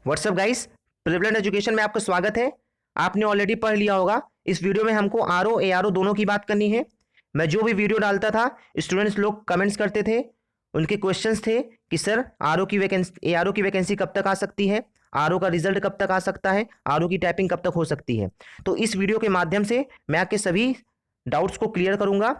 WhatsApp guys, prevalent education में आपका स्वागत है। आपने ऑलरेडी पढ़ लिया होगा। इस वीडियो में हमको आरओ एआरओ दोनों की बात करनी है। मैं जो भी वीडियो डालता था, स्टूडेंट्स लोग कमेंट्स करते थे, उनके क्वेश्चंस थे कि सर आरओ की वैकेंसी एआरओ की वैकेंसी कब तक आ सकती है, आरओ का रिजल्ट कब तक आ सकता है, आरओ की टाइपिंग कब तक हो सकती है। तो इस वीडियो के माध्यम से मैं आपके सभी डाउट्स को क्लियर करूंगा।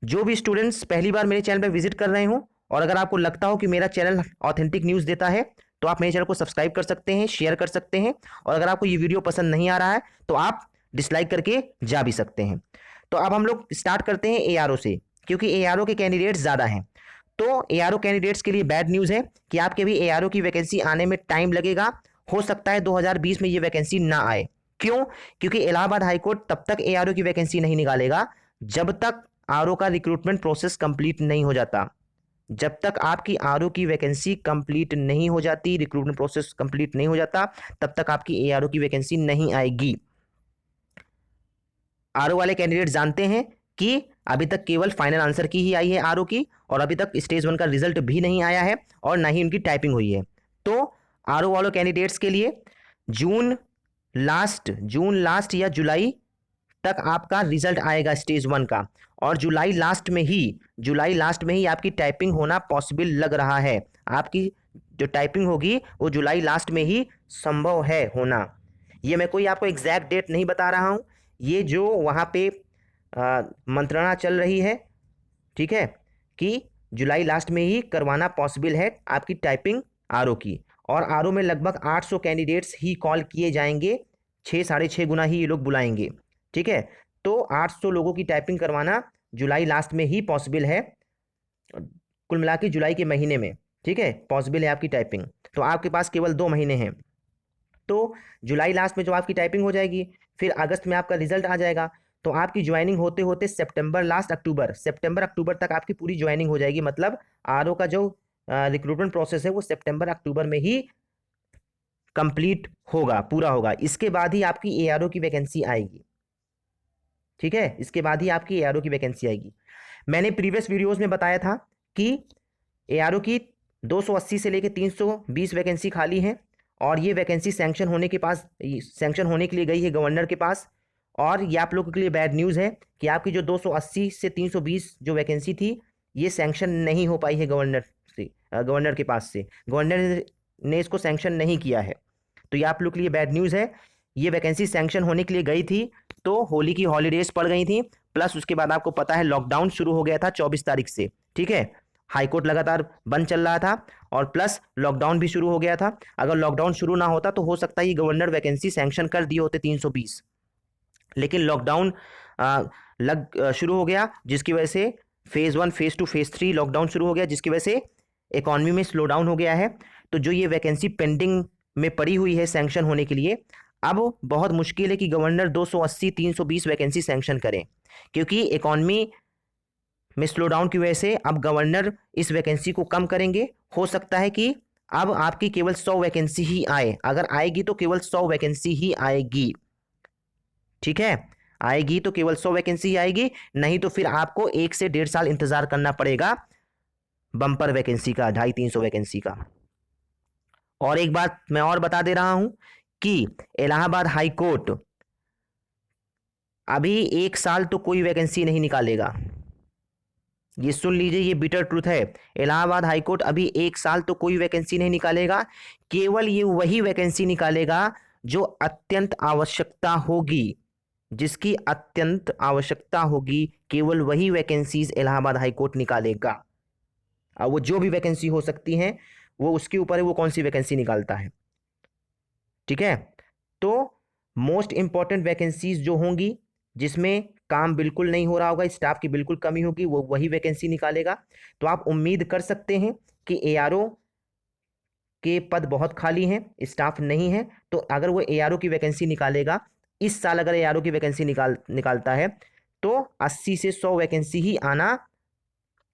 जो भी स्टूडेंट्स पहली बार मेरे चैनल पर विजिट कर रहे हो और अगर आपको लगता हो कि मेरा चैनल ऑथेंटिक न्यूज़ देता है तो आप मेरे चैनल को सब्सक्राइब कर सकते हैं, शेयर कर सकते हैं, और अगर आपको ये वीडियो पसंद नहीं आ रहा है तो आप डिसलाइक करके जा भी सकते हैं। तो अब हम लोग स्टार्ट करते हैं एआरओ से, क्योंकि एआरओ के कैंडिडेट्स ज़्यादा हैं। तो एआरओ कैंडिडेट्स के लिए बैड न्यूज़ है कि आपके भी एआरओ की वैकेंसी आने में टाइम लगेगा। हो सकता है 2020 में ये वैकेंसी ना आए। क्यों? क्योंकि इलाहाबाद हाईकोर्ट तब तक एआरओ की वैकेंसी नहीं निकालेगा जब तक आरओ का रिक्रूटमेंट प्रोसेस कंप्लीट नहीं हो जाता। जब तक आपकी आरओ की वैकेंसी कंप्लीट नहीं हो जाती, रिक्रूटमेंट प्रोसेस कंप्लीट नहीं हो जाता, तब तक आपकी एआरओ की वैकेंसी नहीं आएगी। आरओ वाले कैंडिडेट जानते हैं कि अभी तक केवल फाइनल आंसर की ही आई है आरओ की, और अभी तक स्टेज 1 का रिजल्ट भी नहीं आया है और ना ही उनकी टाइपिंग हुई है। तो आरओ वाले कैंडिडेट्स के लिए जून लास्ट या जुलाई तक आपका रिजल्ट आएगा स्टेज 1 का, और जुलाई लास्ट में ही आपकी टाइपिंग होना पॉसिबल लग रहा है। आपकी जो टाइपिंग होगी वो जुलाई लास्ट में ही संभव है होना। ये मैं कोई आपको एग्जैक्ट डेट नहीं बता रहा हूँ, ये जो वहाँ पे मंत्रणा चल रही है, ठीक है, कि जुलाई लास्ट में ही करवाना पॉसिबल है आपकी टाइपिंग आरओ की। और आरओ में लगभग 800 कैंडिडेट्स ही कॉल किए जाएंगे, 6-6.5 गुना ही ये लोग बुलाएंगे, ठीक है। तो 800 लोगों की टाइपिंग करवाना जुलाई लास्ट में ही पॉसिबल है, कुल मिला के जुलाई के महीने में, ठीक है, पॉसिबल है आपकी टाइपिंग। तो आपके पास केवल 2 महीने हैं। तो जुलाई लास्ट में जो आपकी टाइपिंग हो जाएगी, फिर अगस्त में आपका रिजल्ट आ जाएगा, तो आपकी ज्वाइनिंग होते होते सितंबर अक्टूबर तक आपकी पूरी ज्वाइनिंग हो जाएगी। मतलब आरओ का जो रिक्रूटमेंट प्रोसेस है वो सितंबर अक्टूबर में ही कंप्लीट होगा, पूरा होगा। इसके बाद ही आपकी एआरओ की वैकेंसी आएगी, ठीक है, इसके बाद ही आपकी एआरओ की वैकेंसी आएगी। मैंने प्रीवियस वीडियोस में बताया था कि एआरओ की 280 से लेकर 320 वैकेंसी खाली है, और ये वैकेंसी सैंक्शन होने के लिए गई है गवर्नर के पास। और ये आप लोगों के लिए बैड न्यूज़ है कि आपकी जो 280 से 320 जो वैकेंसी थी ये सैंक्शन नहीं हो पाई है गवर्नर के पास से। गवर्नर ने इसको सैंक्शन नहीं किया है, तो ये आप लोग के लिए बैड न्यूज़ है। ये वैकेंसी सैंक्शन होने के लिए गई थी तो होली की हॉलीडेज पड़ गई थी, प्लस उसके बाद आपको पता है लॉकडाउन शुरू हो गया था 24 तारीख से, ठीक है। हाईकोर्ट लगातार बंद चल रहा था और प्लस लॉकडाउन भी शुरू हो गया था। अगर लॉकडाउन शुरू ना होता तो हो सकता है गवर्नर वैकेंसी सैंक्शन कर दिए होते 320, लेकिन लॉकडाउन शुरू हो गया, जिसकी वजह से फेज़ 1 फेज़ 2 फेज़ 3 लॉकडाउन शुरू हो गया, जिसकी वजह से इकॉनमी में स्लो डाउन हो गया है। तो जो ये वैकेंसी पेंडिंग में पड़ी हुई है सैंक्शन होने के लिए, अब बहुत मुश्किल है कि गवर्नर 280 320 वैकेंसी सैंक्शन करें, क्योंकि इकॉनमी में स्लो डाउन की वजह से अब गवर्नर इस वैकेंसी को कम करेंगे। हो सकता है कि अब आपकी केवल 100 वैकेंसी ही आए, अगर आएगी तो केवल 100 वैकेंसी ही आएगी, ठीक है। आएगी तो केवल 100 वैकेंसी ही आएगी, नहीं तो फिर आपको 1 से 1.5 साल इंतजार करना पड़ेगा बम्पर वैकेंसी का, 250-300 वैकेंसी का। और एक बात मैं और बता दे रहा हूं कि इलाहाबाद हाई कोर्ट अभी 1 साल तो कोई वैकेंसी नहीं निकालेगा। ये सुन लीजिए, ये बिटर ट्रूथ है। इलाहाबाद हाई कोर्ट अभी 1 साल तो कोई वैकेंसी नहीं निकालेगा, केवल ये वही वैकेंसी निकालेगा जो अत्यंत आवश्यकता होगी, जिसकी अत्यंत आवश्यकता होगी, केवल वही वैकेंसीज इलाहाबाद हाई कोर्ट निकालेगा। अब वो जो भी वैकेंसी हो सकती हैं, वो उसके ऊपर है वो कौन सी वैकेंसी निकालता है, ठीक है। तो मोस्ट इंपॉर्टेंट वैकेंसीज जो होंगी, जिसमें काम बिल्कुल नहीं हो रहा होगा, स्टाफ की बिल्कुल कमी होगी, वो वही वैकेंसी निकालेगा। तो आप उम्मीद कर सकते हैं कि एआरओ के पद बहुत खाली हैं, स्टाफ नहीं है, तो अगर वो एआरओ की वैकेंसी निकालेगा, इस साल अगर एआरओ की वैकेंसी निकालता है तो 80 से 100 वैकेंसी ही आना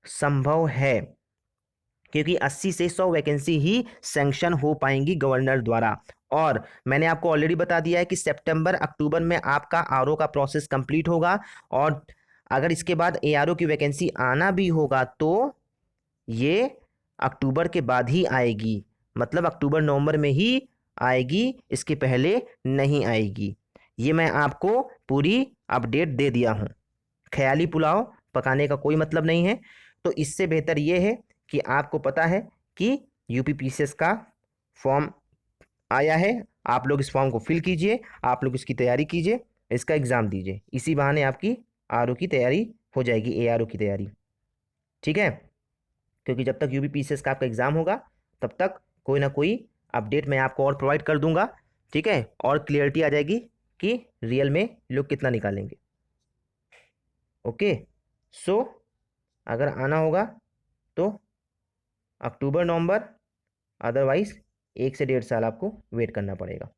संभव है, क्योंकि 80 से 100 वैकेंसी ही सैंक्शन हो पाएंगी गवर्नर द्वारा। और मैंने आपको ऑलरेडी बता दिया है कि सितंबर अक्टूबर में आपका आरओ का प्रोसेस कंप्लीट होगा, और अगर इसके बाद एआरओ की वैकेंसी आना भी होगा तो ये अक्टूबर के बाद ही आएगी, मतलब अक्टूबर नवंबर में ही आएगी, इसके पहले नहीं आएगी। ये मैं आपको पूरी अपडेट दे दिया हूँ। ख्याली पुलाव पकाने का कोई मतलब नहीं है। तो इससे बेहतर ये है कि आपको पता है कि यूपीपीसीएस का फॉर्म आया है, आप लोग इस फॉर्म को फिल कीजिए, आप लोग इसकी तैयारी कीजिए, इसका एग्ज़ाम दीजिए। इसी बहाने आपकी आरओ की तैयारी हो जाएगी, एआरओ की तैयारी। ठीक है, क्योंकि जब तक यूपीपीसीएस का आपका एग्ज़ाम होगा तब तक कोई ना कोई अपडेट मैं आपको और प्रोवाइड कर दूंगा। ठीक है, और क्लियरिटी आ जाएगी कि रियल में लोग कितना निकालेंगे। ओके, सो अगर आना होगा तो अक्टूबर नवंबर, अदरवाइज 1 से 1.5 साल आपको वेट करना पड़ेगा।